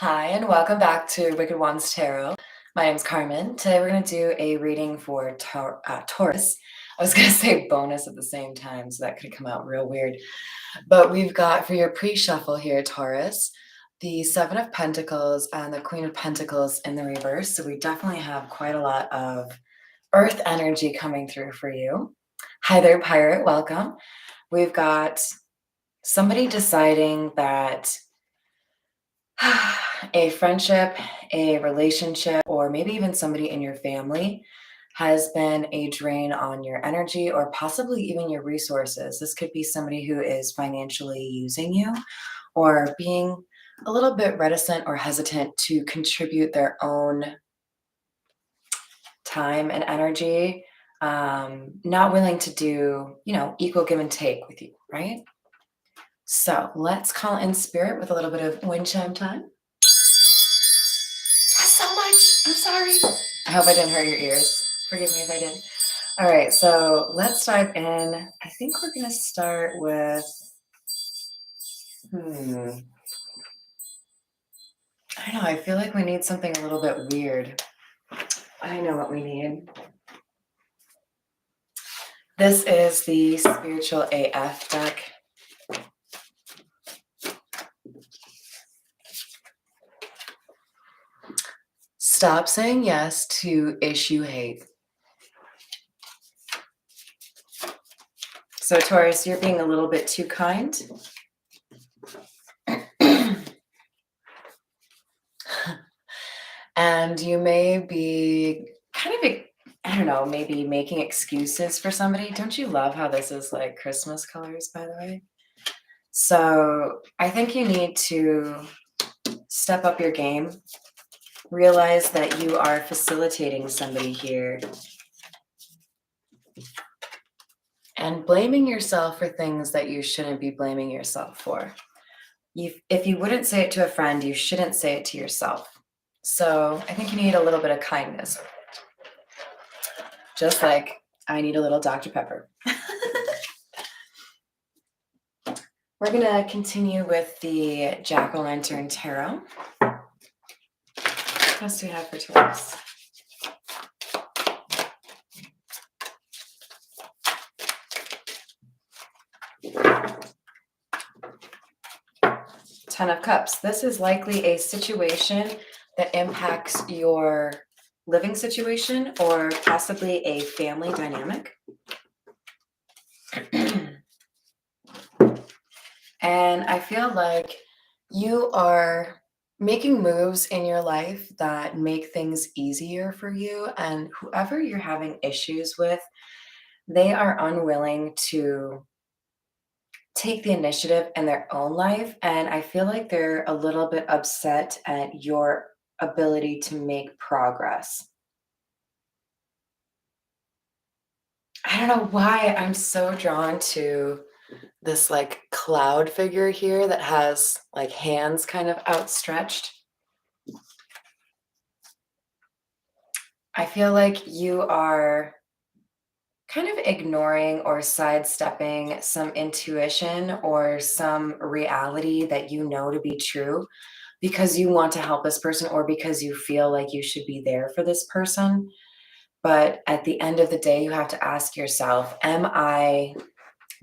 Hi, and welcome back to Wicked Ones Tarot. My name's Carmen. Today we're going to do a reading for Taurus. I was going to say bonus at the same time, so that could come out real weird. But we've got for your pre-shuffle here, Taurus, the Seven of Pentacles and the Queen of Pentacles in the reverse. So we definitely have quite a lot of Earth energy coming through for you. Hi there, Pirate. Welcome. We've got somebody deciding that a friendship, a relationship, or maybe even somebody in your family has been a drain on your energy or possibly even your resources. This could be somebody who is financially using you or being a little bit reticent or hesitant to contribute their own time and energy, not willing to do, equal give and take with you, right? So let's call in spirit with a little bit of wind chime time. So much. I'm sorry. I hope I didn't hurt your ears. Forgive me if I did. All right, so let's dive in. I think we're going to start with, I don't know, I feel like we need something a little bit weird. I know what we need. This is the Spiritual AF deck. Stop saying yes to issue hate. So Taurus, you're being a little bit too kind. And you may be kind of, I don't know, maybe making excuses for somebody. Don't you love how this is like Christmas colors, by the way? So I think you need to step up your game. Realize that you are facilitating somebody here. And blaming yourself for things that you shouldn't be blaming yourself for. If you wouldn't say it to a friend, you shouldn't say it to yourself. So I think you need a little bit of kindness. Just like I need a little Dr. Pepper. We're going to continue with the Jack-o'-lantern tarot. What else do we have for Taurus? Ten of Cups. This is likely a situation that impacts your living situation or possibly a family dynamic. And I feel like you are making moves in your life that make things easier for you. And whoever you're having issues with, they are unwilling to take the initiative in their own life. And I feel like they're a little bit upset at your ability to make progress. I don't know why I'm so drawn to this like cloud figure here that has like hands kind of outstretched. I feel like you are kind of ignoring or sidestepping some intuition or some reality that you know to be true because you want to help this person or because you feel like you should be there for this person. But at the end of the day, you have to ask yourself, am I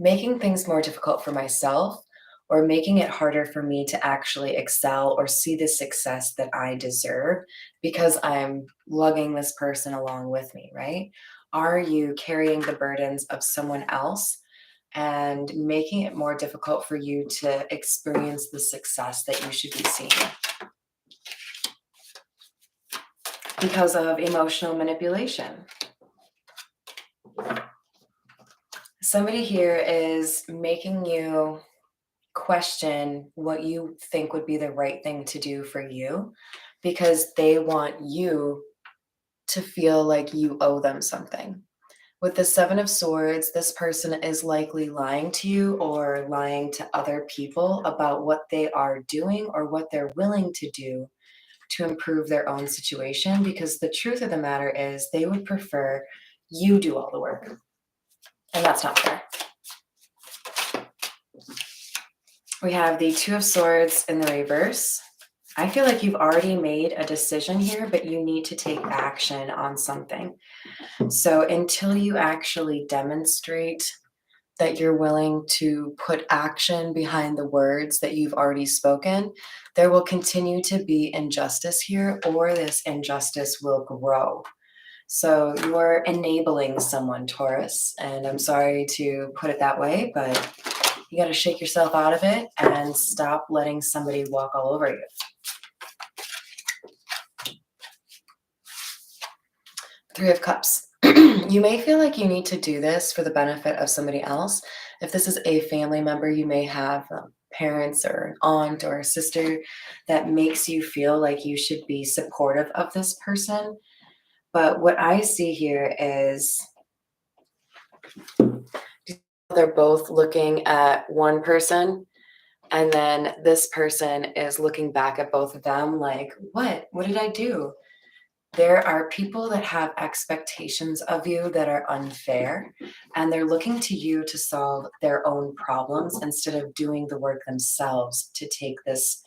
making things more difficult for myself or making it harder for me to actually excel or see the success that I deserve because I'm lugging this person along with me, right? Are you carrying the burdens of someone else and making it more difficult for you to experience the success that you should be seeing? Because of emotional manipulation. Somebody here is making you question what you think would be the right thing to do for you because they want you to feel like you owe them something. With the Seven of Swords, this person is likely lying to you or lying to other people about what they are doing or what they're willing to do to improve their own situation, because the truth of the matter is they would prefer you do all the work. And that's not fair. We have the Two of Swords in the reverse I feel like you've already made a decision here, but you need to take action on something. So until you actually demonstrate that you're willing to put action behind the words that you've already spoken, there will continue to be injustice here, or this injustice will grow. So you're enabling someone, Taurus, and I'm sorry to put it that way, but you got to shake yourself out of it and stop letting somebody walk all over you. Three of Cups. You may feel like you need to do this for the benefit of somebody else. If this is a family member, you may have parents or an aunt or a sister that makes you feel like you should be supportive of this person. But what I see here is they're both looking at one person, and then this person is looking back at both of them like, what did I do? There are people that have expectations of you that are unfair, and they're looking to you to solve their own problems instead of doing the work themselves to take this,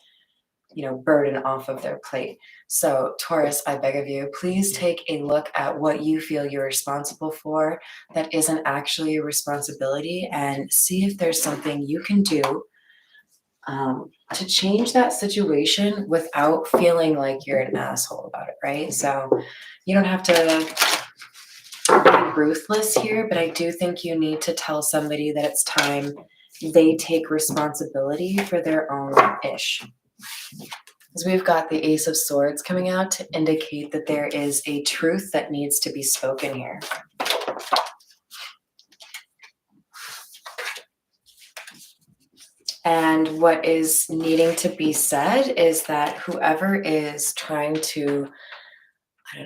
burden off of their plate. So, Taurus, I beg of you, please take a look at what you feel you're responsible for that isn't actually a responsibility, and see if there's something you can do to change that situation without feeling like you're an asshole about it, right? So you don't have to be ruthless here, but I do think you need to tell somebody that it's time they take responsibility for their own ish. Because we've got the Ace of Swords coming out to indicate that there is a truth that needs to be spoken here. And what is needing to be said is that whoever is trying to,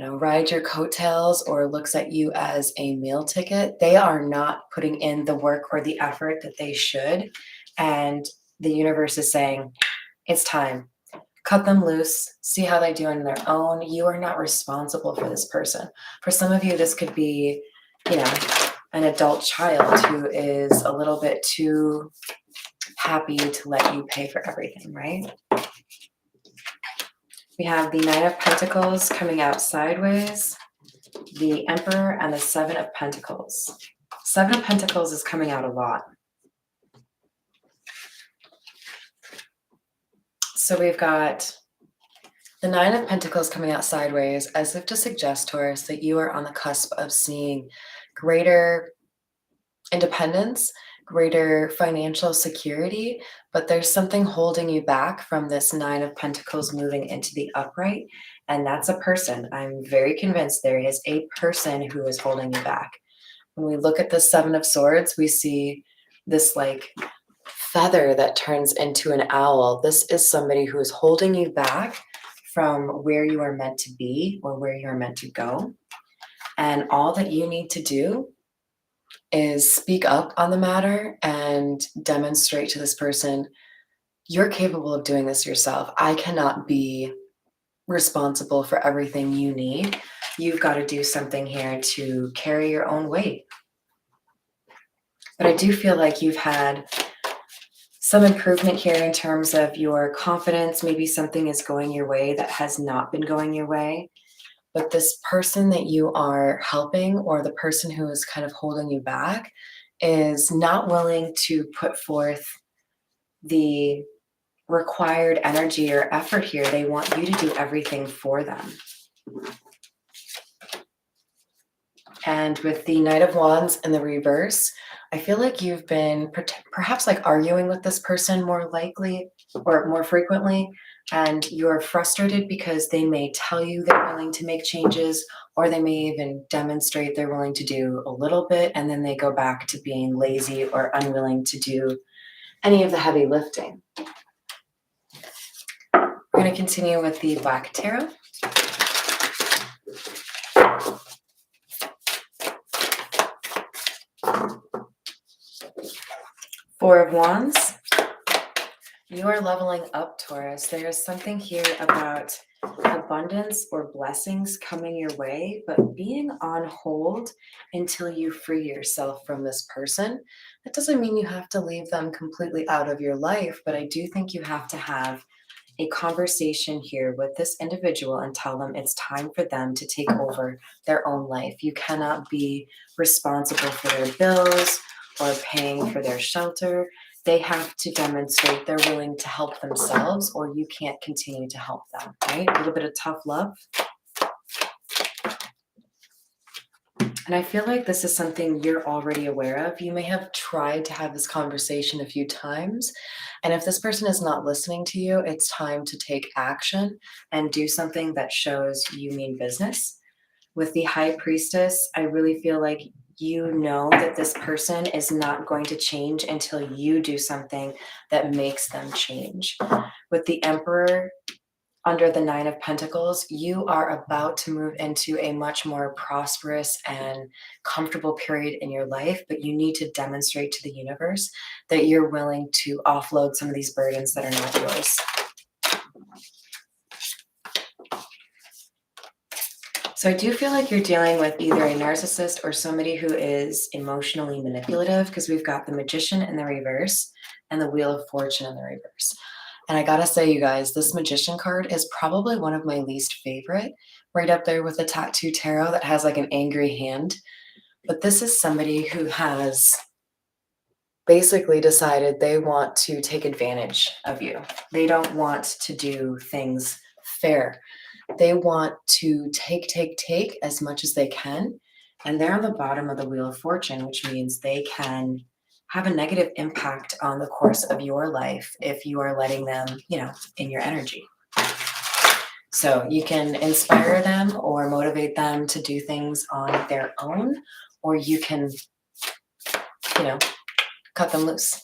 ride your coattails or looks at you as a meal ticket, they are not putting in the work or the effort that they should. And the universe is saying, it's time. Cut them loose, see how they do on their own. You are not responsible for this person. For some of you, this could be, an adult child who is a little bit too happy to let you pay for everything, right? We have the Nine of Pentacles coming out sideways, the Emperor, and the Seven of Pentacles. Seven of Pentacles is coming out a lot. So we've got the Nine of Pentacles coming out sideways, as if to suggest, Taurus, that you are on the cusp of seeing greater independence, greater financial security, but there's something holding you back from this Nine of Pentacles moving into the upright, and that's a person. I'm very convinced there is a person who is holding you back. When we look at the Seven of Swords, we see this like feather that turns into an owl. This is somebody who is holding you back from where you are meant to be or where you are meant to go. And all that you need to do is speak up on the matter and demonstrate to this person, you're capable of doing this yourself. I cannot be responsible for everything you need. You've got to do something here to carry your own weight. But I do feel like you've had some improvement here in terms of your confidence. Maybe something is going your way that has not been going your way. But this person that you are helping, or the person who is kind of holding you back, is not willing to put forth the required energy or effort here. They want you to do everything for them. And with the Knight of Wands in the reverse, I feel like you've been perhaps like arguing with this person more likely or more frequently, and you're frustrated because they may tell you they're willing to make changes, or they may even demonstrate they're willing to do a little bit, and then they go back to being lazy or unwilling to do any of the heavy lifting. We're going to continue with the Black Tarot. Four of Wands. You are leveling up, Taurus. There is something here about abundance or blessings coming your way, but being on hold until you free yourself from this person. That doesn't mean you have to leave them completely out of your life, but I do think you have to have a conversation here with this individual and tell them it's time for them to take over their own life. You cannot be responsible for their bills or paying for their shelter. They have to demonstrate they're willing to help themselves, or you can't continue to help them, right? A little bit of tough love. And I feel like this is something you're already aware of. You may have tried to have this conversation a few times. And if this person is not listening to you, it's time to take action and do something that shows you mean business. With the High Priestess, I really feel like you know that this person is not going to change until you do something that makes them change. With the Emperor, under the Nine of Pentacles, you are about to move into a much more prosperous and comfortable period in your life, but you need to demonstrate to the universe that you're willing to offload some of these burdens that are not yours. So I do feel like you're dealing with either a narcissist or somebody who is emotionally manipulative, because we've got the Magician in the reverse and the Wheel of Fortune in the reverse. And I gotta say, you guys, this Magician card is probably one of my least favorite, right up there with the Tattoo Tarot that has like an angry hand. But this is somebody who has basically decided they want to take advantage of you. They don't want to do things fair. They want to take as much as they can. And they're on the bottom of the Wheel of Fortune, which means they can have a negative impact on the course of your life if you are letting them, in your energy. So you can inspire them or motivate them to do things on their own, or you can, cut them loose.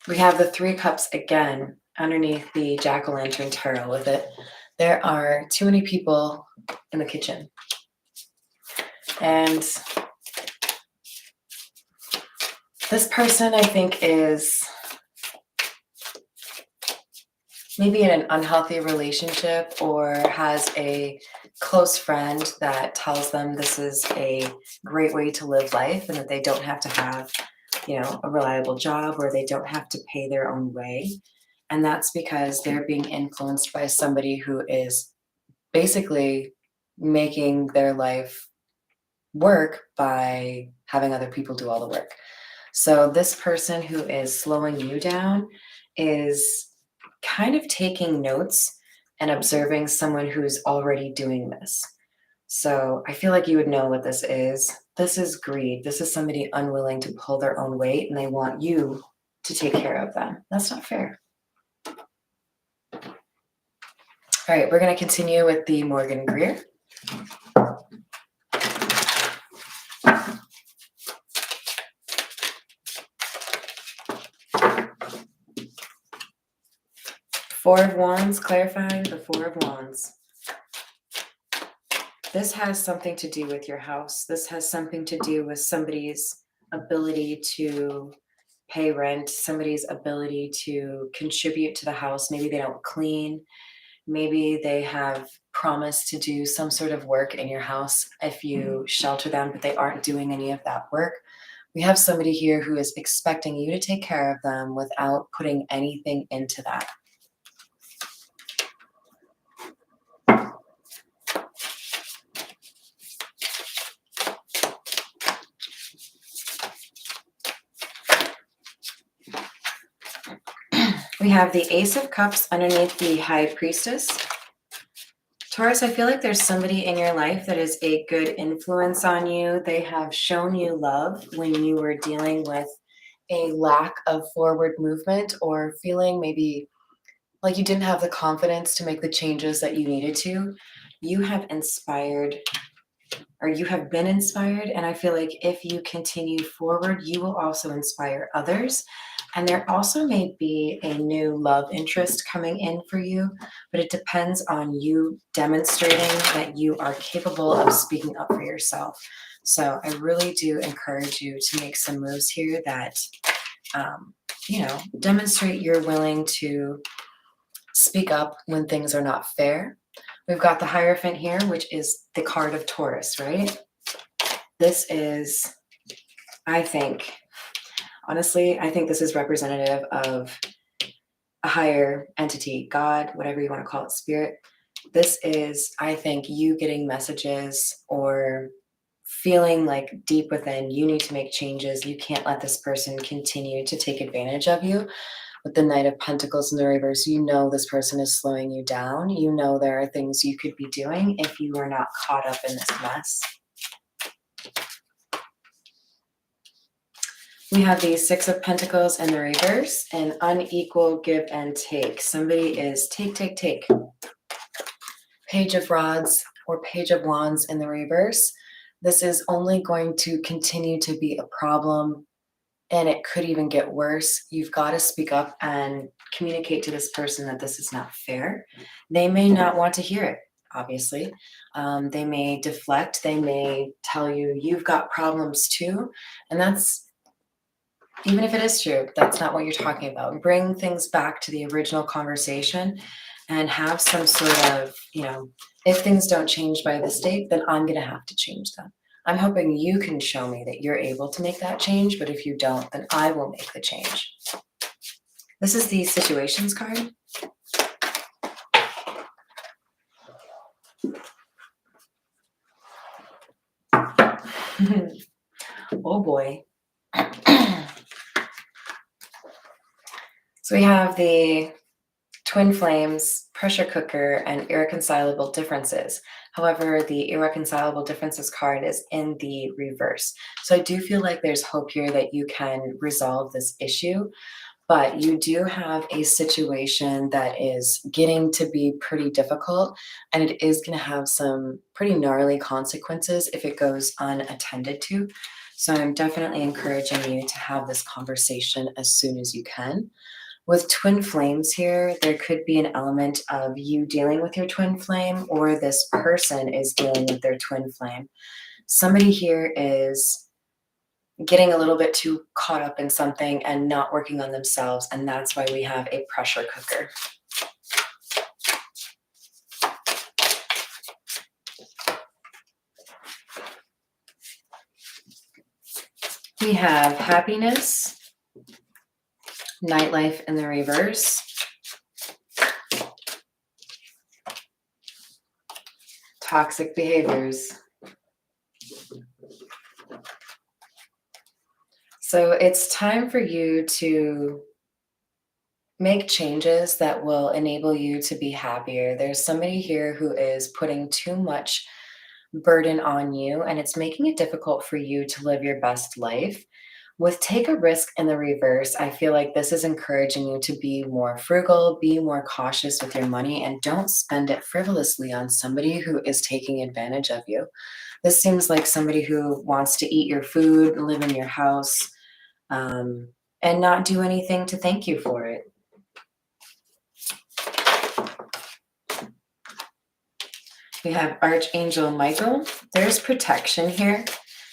We have the Three Cups again underneath the Jack-o'-lantern tarot with it. There are too many people in the kitchen. And this person, I think, is maybe in an unhealthy relationship or has a close friend that tells them this is a great way to live life and that they don't have to have, a reliable job, or they don't have to pay their own way. And that's because they're being influenced by somebody who is basically making their life work by having other people do all the work. So this person who is slowing you down is kind of taking notes and observing someone who's already doing this. So I feel like you would know what this is. This is greed. This is somebody unwilling to pull their own weight, and they want you to take care of them. That's not fair. All right, we're going to continue with the Morgan Greer. Four of Wands, clarifying the Four of Wands. This has something to do with your house. This has something to do with somebody's ability to pay rent, somebody's ability to contribute to the house. Maybe they don't clean. Maybe they have promised to do some sort of work in your house if you shelter them, but they aren't doing any of that work. We have somebody here who is expecting you to take care of them without putting anything into that. We have the Ace of Cups underneath the High Priestess. Taurus, I feel like there's somebody in your life that is a good influence on you. They have shown you love when you were dealing with a lack of forward movement or feeling maybe like you didn't have the confidence to make the changes that you needed to. You have inspired, or you have been inspired, and I feel like if you continue forward, you will also inspire others. And there also may be a new love interest coming in for you, but it depends on you demonstrating that you are capable of speaking up for yourself. So I really do encourage you to make some moves here that, demonstrate you're willing to speak up when things are not fair. We've got the Hierophant here, which is the card of Taurus, right? This is, I think, Honestly, I think this is representative of a higher entity, God, whatever you want to call it, spirit. This is, I think, you getting messages or feeling like deep within you need to make changes. You can't let this person continue to take advantage of you. With the Knight of Pentacles in the reverse, you know this person is slowing you down. You know there are things you could be doing if you were not caught up in this mess. We have the Six of Pentacles in the reverse, an unequal give and take. Somebody is take, take, take. Page of Rods or Page of Wands in the reverse. This is only going to continue to be a problem, and it could even get worse. You've got to speak up and communicate to this person that this is not fair. They may not want to hear it, obviously. They may deflect. They may tell you, you've got problems too. And that's, even if it is true, that's not what you're talking about. Bring things back to the original conversation and have some sort of, if things don't change by this date, then I'm going to have to change them. I'm hoping you can show me that you're able to make that change, but if you don't, then I will make the change. This is the Situations card. Oh boy. So we have the Twin Flames, Pressure Cooker, and Irreconcilable Differences. However, the Irreconcilable Differences card is in the reverse. So I do feel like there's hope here that you can resolve this issue, but you do have a situation that is getting to be pretty difficult, and it is going to have some pretty gnarly consequences if it goes unattended to. So I'm definitely encouraging you to have this conversation as soon as you can. With twin flames here, there could be an element of you dealing with your twin flame, or this person is dealing with their twin flame. Somebody here is getting a little bit too caught up in something and not working on themselves, and that's why we have a pressure cooker. We have happiness, nightlife in the reverse, toxic behaviors. So it's time for you to make changes that will enable you to be happier. There's somebody here who is putting too much burden on you, and it's making it difficult for you to live your best life. With take a risk in the reverse, I feel like this is encouraging you to be more frugal, be more cautious with your money, and don't spend it frivolously on somebody who is taking advantage of you. This seems like somebody who wants to eat your food, live in your house, and not do anything to thank you for it. We have Archangel Michael. There's protection here.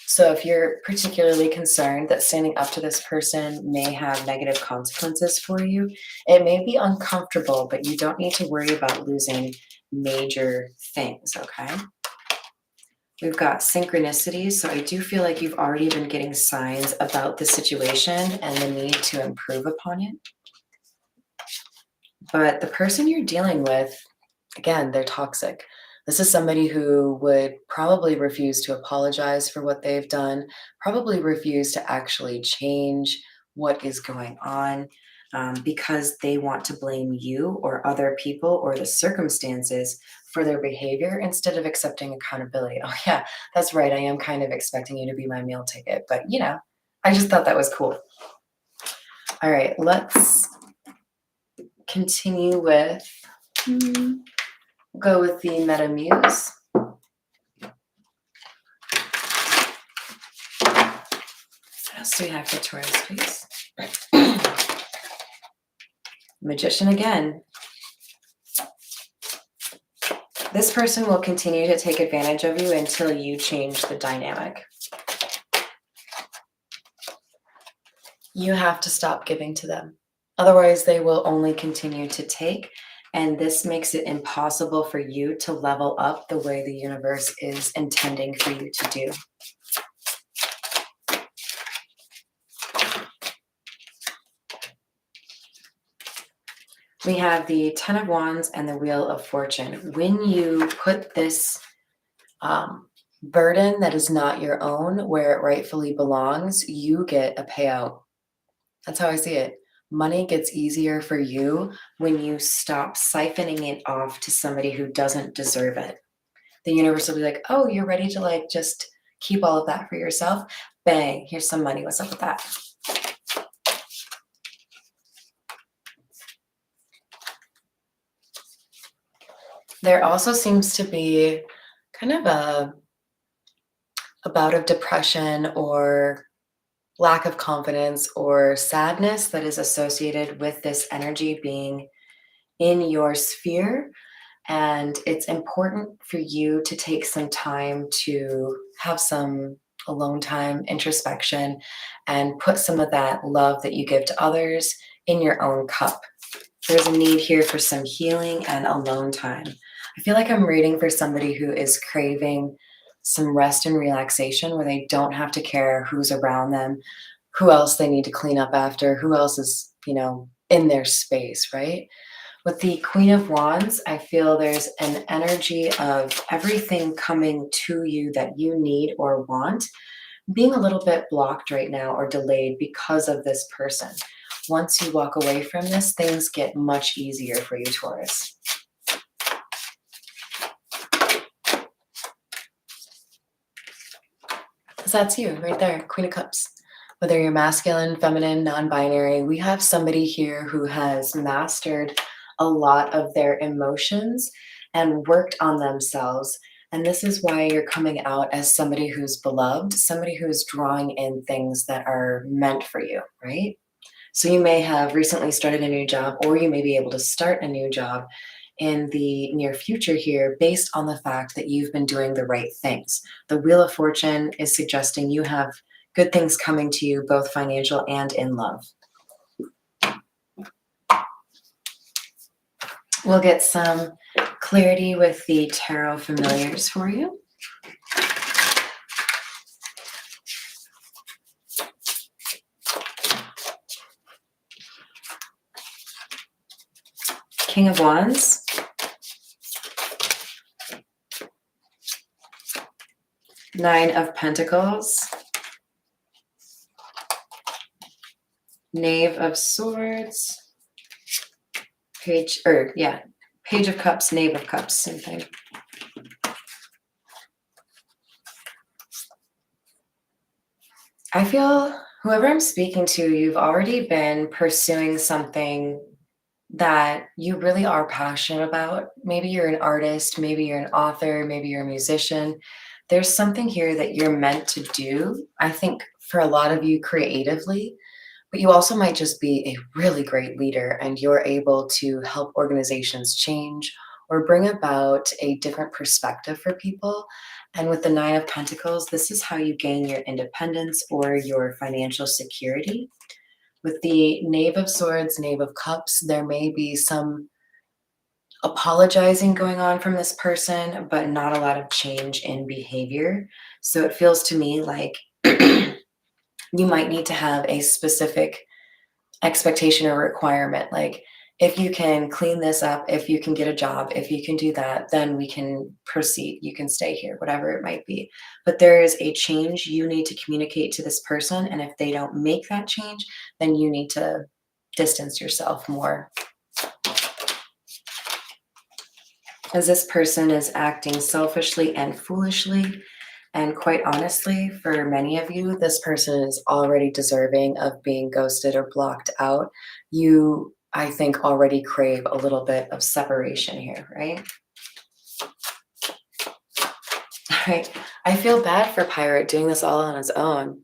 So if you're particularly concerned that standing up to this person may have negative consequences for you, it may be uncomfortable, but you don't need to worry about losing major things, okay? We've got synchronicities. So I do feel like you've already been getting signs about the situation and the need to improve upon it. But the person you're dealing with, again, they're toxic. This is somebody who would probably refuse to apologize for what they've done, probably refuse to actually change what is going on, because they want to blame you or other people or the circumstances for their behavior instead of accepting accountability. Oh yeah, that's right. I am kind of expecting you to be my meal ticket, but I just thought that was cool. All right, let's continue with... go with the Meta Muse. What else do we have for Taurus, please? Magician again. This person will continue to take advantage of you until you change the dynamic. You have to stop giving to them. Otherwise, they will only continue to take. And this makes it impossible for you to level up the way the universe is intending for you to do. We have the Ten of Wands and the Wheel of Fortune. When you put this burden that is not your own where it rightfully belongs, you get a payout. That's how I see it. Money gets easier for you when you stop siphoning it off to somebody who doesn't deserve it. The universe will be like, oh, you're ready to like just keep all of that for yourself. Bang, here's some money. What's up with that? There also seems to be kind of a bout of depression or lack of confidence or sadness that is associated with this energy being in your sphere. And it's important for you to take some time to have some alone time, introspection, and put some of that love that you give to others in your own cup. There's a need here for some healing and alone time. I feel like I'm reading for somebody who is craving some rest and relaxation where they don't have to care who's around them, who else they need to clean up after, who else is, in their space, right? With the Queen of Wands, I feel there's an energy of everything coming to you that you need or want being a little bit blocked right now or delayed because of this person. Once you walk away from this, things get much easier for you, Taurus. So that's you right there, Queen of Cups. Whether you're masculine, feminine, non-binary, we have somebody here who has mastered a lot of their emotions and worked on themselves. And this is why you're coming out as somebody who's beloved, somebody who's drawing in things that are meant for you, right? So you may have recently started a new job, or you may be able to start a new job in the near future here based on the fact that you've been doing the right things. The Wheel of Fortune is suggesting you have good things coming to you, both financial and in love. We'll get some clarity with the tarot familiars for you. King of Wands. Nine of Pentacles. Knave of Swords. Page of Cups, Knave of Cups, same thing. I feel whoever I'm speaking to, you've already been pursuing something that you really are passionate about. Maybe you're an artist, maybe you're an author, maybe you're a musician. There's something here that you're meant to do, I think, for a lot of you creatively, but you also might just be a really great leader and you're able to help organizations change or bring about a different perspective for people. And with the Nine of Pentacles, this is how you gain your independence or your financial security. With the Knave of Swords, Knave of Cups, there may be some apologizing going on from this person, but not a lot of change in behavior. So it feels to me like you might need to have a specific expectation or requirement. Like, if you can clean this up, if you can get a job, if you can do that, then we can proceed. You can stay here, whatever it might be. But there is a change you need to communicate to this person. And if they don't make that change, then you need to distance yourself more. As this person is acting selfishly and foolishly. And quite honestly, for many of you, this person is already deserving of being ghosted or blocked out. You, I think, already crave a little bit of separation here, right? All right. I feel bad for Pirate doing this all on his own.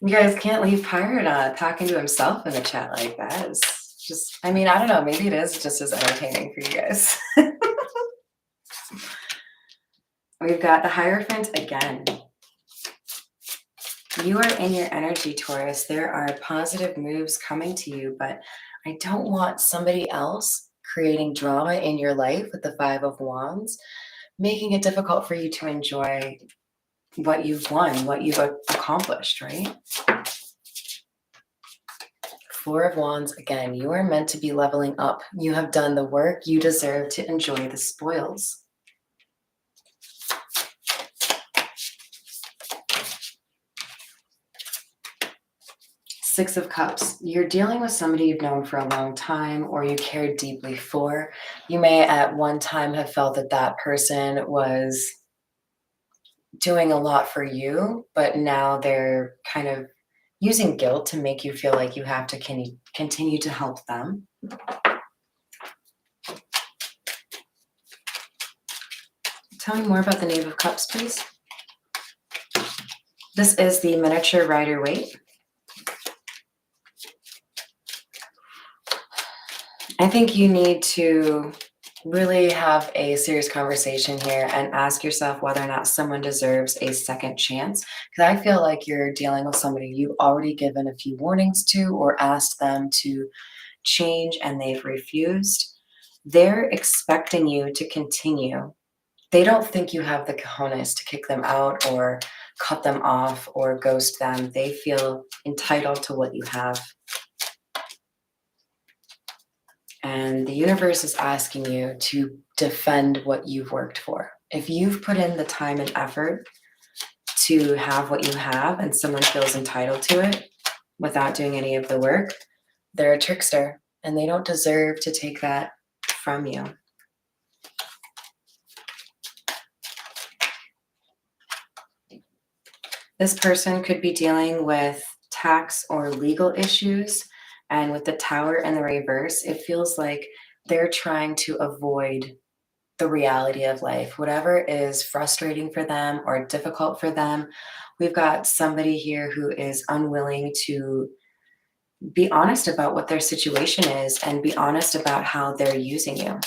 You guys can't leave Pirate talking to himself in the chat like that. It's just, I mean, I don't know. Maybe it is just as entertaining for you guys. We've got the Hierophant again. You are in your energy, Taurus. There are positive moves coming to you, but I don't want somebody else creating drama in your life with the Five of Wands, making it difficult for you to enjoy what you've won, what you've accomplished, right? Four of Wands, again, you are meant to be leveling up. You have done the work. You deserve to enjoy the spoils. Six of Cups. You're dealing with somebody you've known for a long time or you cared deeply for. You may at one time have felt that that person was doing a lot for you, but now they're kind of using guilt to make you feel like you have to continue to help them. Tell me more about the Knave of Cups, please. This is the miniature Rider-Waite. I think you need to really have a serious conversation here and ask yourself whether or not someone deserves a second chance. Because I feel like you're dealing with somebody you've already given a few warnings to or asked them to change and they've refused. They're expecting you to continue. They don't think you have the cojones to kick them out or cut them off or ghost them. They feel entitled to what you have. And the universe is asking you to defend what you've worked for. If you've put in the time and effort to have what you have and someone feels entitled to it without doing any of the work, they're a trickster and they don't deserve to take that from you. This person could be dealing with tax or legal issues. And with the Tower in the reverse, it feels like they're trying to avoid the reality of life, whatever is frustrating for them or difficult for them. We've got somebody here who is unwilling to be honest about what their situation is and be honest about how they're using you.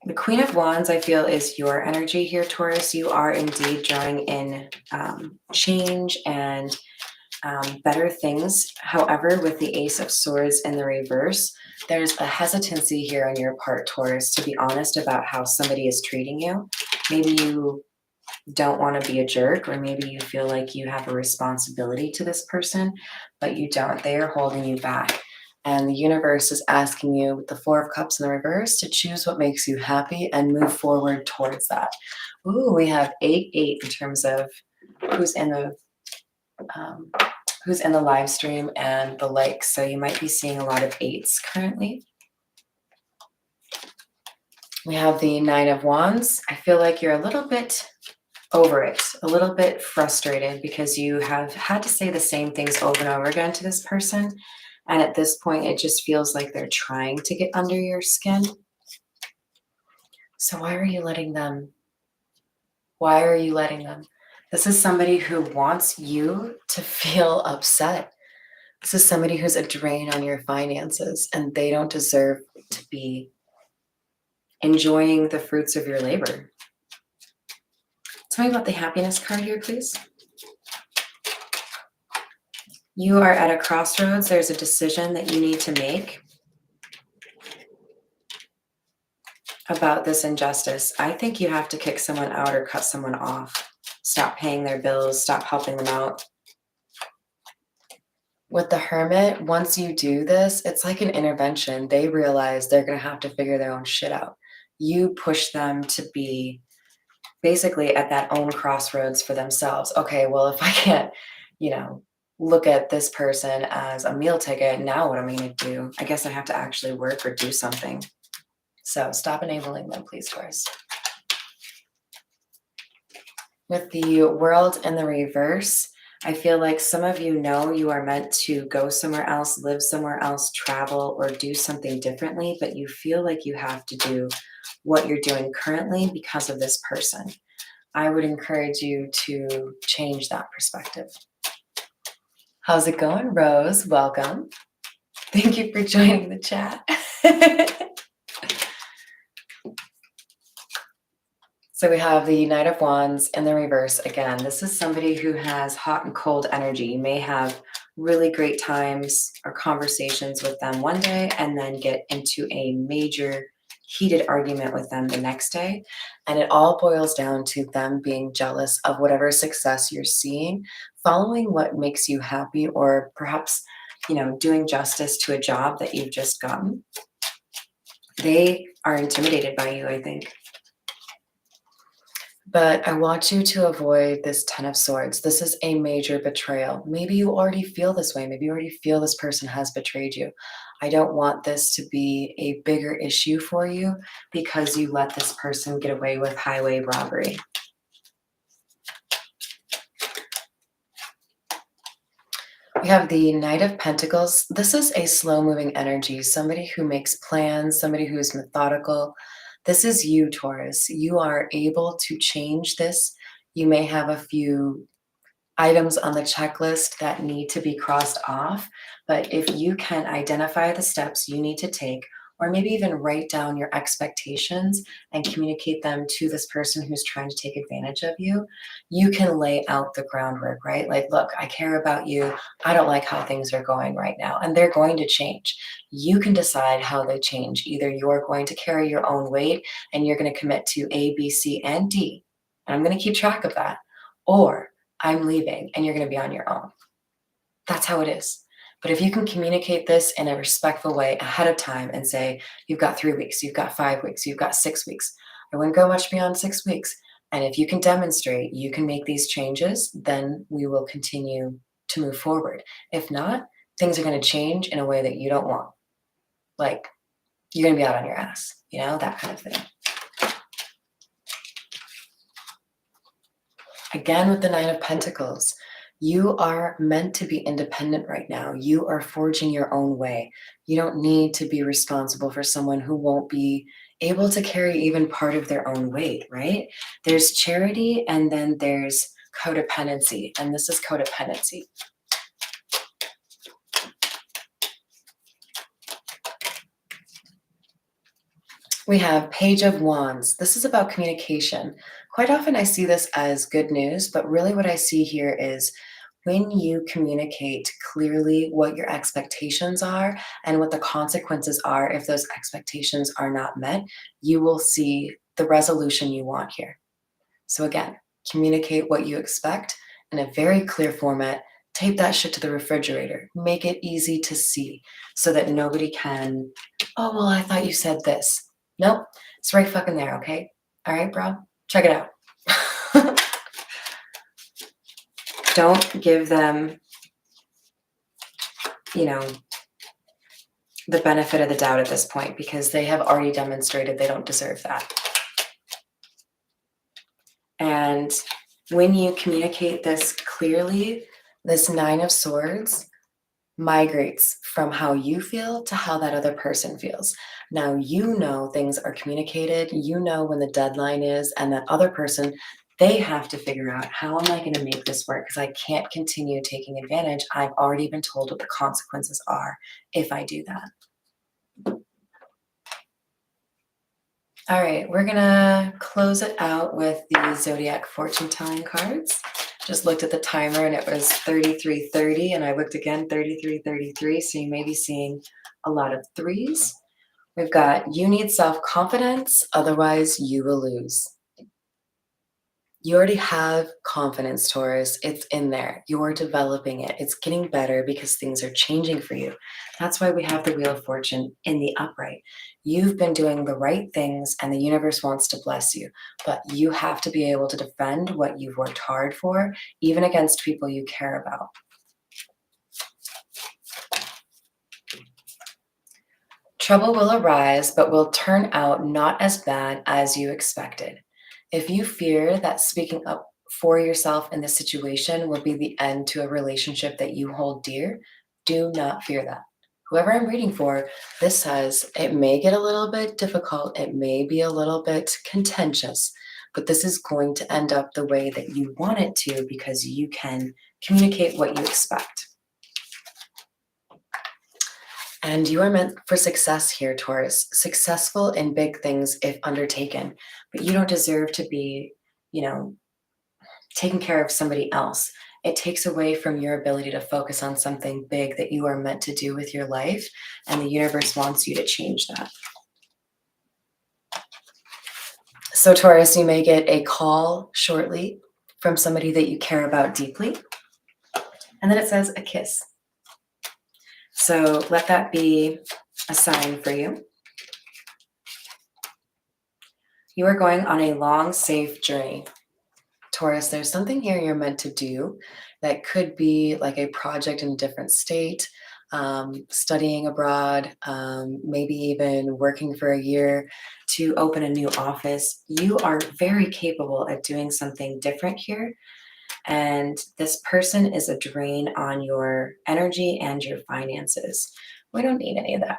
The Queen of Wands, I feel, is your energy here, Taurus. You are indeed drawing in change and better things. However, with the Ace of Swords in the reverse, there's a hesitancy here on your part, Taurus, to be honest about how somebody is treating you. Maybe you don't want to be a jerk, or maybe you feel like you have a responsibility to this person, but you don't. They are holding you back. And the universe is asking you, with the Four of Cups in the reverse, to choose what makes you happy and move forward towards that. Ooh, we have 8-8 in terms of who's in the live stream and the likes. So you might be seeing a lot of 8s currently. We have the Nine of Wands. I feel like you're a little bit over it, a little bit frustrated because you have had to say the same things over and over again to this person. And at this point, it just feels like they're trying to get under your skin. So why are you letting them? Why are you letting them? This is somebody who wants you to feel upset. This is somebody who's a drain on your finances, and they don't deserve to be enjoying the fruits of your labor. Tell me about the happiness card here, please. You are at a crossroads. There's a decision that you need to make about this injustice. I think you have to kick someone out or cut someone off. Stop paying their bills. Stop helping them out. With the Hermit, once you do this, it's like an intervention. They realize they're going to have to figure their own shit out. You push them to be basically at that own crossroads for themselves. Okay, well, if I can't, look at this person as a meal ticket, now what am I going to do? I guess I have to actually work or do something. So stop enabling them, please, Taurus. With the World in the reverse, I feel like some of you know you are meant to go somewhere else, live somewhere else, travel, or do something differently, but you feel like you have to do what you're doing currently because of this person. I would encourage you to change that perspective. How's it going, Rose? Welcome. Thank you for joining the chat. So we have the Knight of Wands in the reverse again. This is somebody who has hot and cold energy. You may have really great times or conversations with them one day and then get into a major heated argument with them the next day. And it all boils down to them being jealous of whatever success you're seeing, following what makes you happy, or perhaps, doing justice to a job that you've just gotten. They are intimidated by you, I think. But I want you to avoid this Ten of Swords. This is a major betrayal. Maybe you already feel this way. Maybe you already feel this person has betrayed you. I don't want this to be a bigger issue for you because you let this person get away with highway robbery. We have the Knight of Pentacles. This is a slow-moving energy, somebody who makes plans, somebody who is methodical. This is you, Taurus. You are able to change this. You may have a few items on the checklist that need to be crossed off, but if you can identify the steps you need to take, or maybe even write down your expectations and communicate them to this person who's trying to take advantage of you, you can lay out the groundwork, right? Like, look, I care about you. I don't like how things are going right now, and they're going to change. You can decide how they change. Either you're going to carry your own weight and you're going to commit to A, B, C, and D, and I'm going to keep track of that, or I'm leaving and you're going to be on your own. That's how it is. But if you can communicate this in a respectful way ahead of time and say, you've got 3 weeks, you've got 5 weeks, you've got 6 weeks, I wouldn't go much beyond 6 weeks. And if you can demonstrate you can make these changes, then we will continue to move forward. If not, things are going to change in a way that you don't want. Like, you're going to be out on your ass, that kind of thing. Again, with the Nine of Pentacles, you are meant to be independent right now. You are forging your own way. You don't need to be responsible for someone who won't be able to carry even part of their own weight, right? There's charity and then there's codependency, and this is codependency. We have Page of Wands. This is about communication. Quite often I see this as good news, but really what I see here is when you communicate clearly what your expectations are and what the consequences are if those expectations are not met, you will see the resolution you want here. So again, communicate what you expect in a very clear format. Tape that shit to the refrigerator. Make it easy to see so that nobody can, oh, well, I thought you said this. Nope, it's right fucking there, okay? All right, bro? Check it out. Don't give them, the benefit of the doubt at this point because they have already demonstrated they don't deserve that. And when you communicate this clearly, this Nine of Swords migrates from how you feel to how that other person feels. Now, things are communicated, when the deadline is, and that other person, they have to figure out, how am I going to make this work? Because I can't continue taking advantage. I've already been told what the consequences are if I do that. All right, we're gonna close it out with the Zodiac fortune telling cards. Just looked at the timer and it was 33:30, and I looked again, 33:33, so you may be seeing a lot of threes. We've got, you need self-confidence, otherwise you will lose. You already have confidence, Taurus. It's in there. You're developing it. It's getting better because things are changing for you. That's why we have the Wheel of Fortune in the upright. You've been doing the right things and the universe wants to bless you, but you have to be able to defend what you've worked hard for, even against people you care about. Trouble will arise, but will turn out not as bad as you expected. If you fear that speaking up for yourself in this situation will be the end to a relationship that you hold dear, do not fear that. Whoever I'm reading for, this says it may get a little bit difficult, it may be a little bit contentious, but this is going to end up the way that you want it to because you can communicate what you expect. And you are meant for success here, Taurus. Successful in big things if undertaken, but you don't deserve to be, taking care of somebody else. it takes away from your ability to focus on something big that you are meant to do with your life, and the universe wants you to change that. So, Taurus, you may get a call shortly from somebody that you care about deeply. And then it says a kiss. So let that be a sign for you. You are going on a long, safe journey. Taurus, there's something here you're meant to do that could be like a project in a different state, studying abroad, maybe even working for a year to open a new office. You are very capable at doing something different here. And this person is a drain on your energy and your finances. We don't need any of that.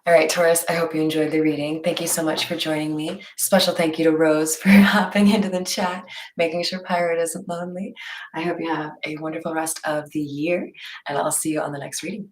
All right, Taurus, I hope you enjoyed the reading. Thank you so much for joining me. Special thank you to Rose for hopping into the chat, making sure Pirate isn't lonely. I hope you have a wonderful rest of the year, and I'll see you on the next reading.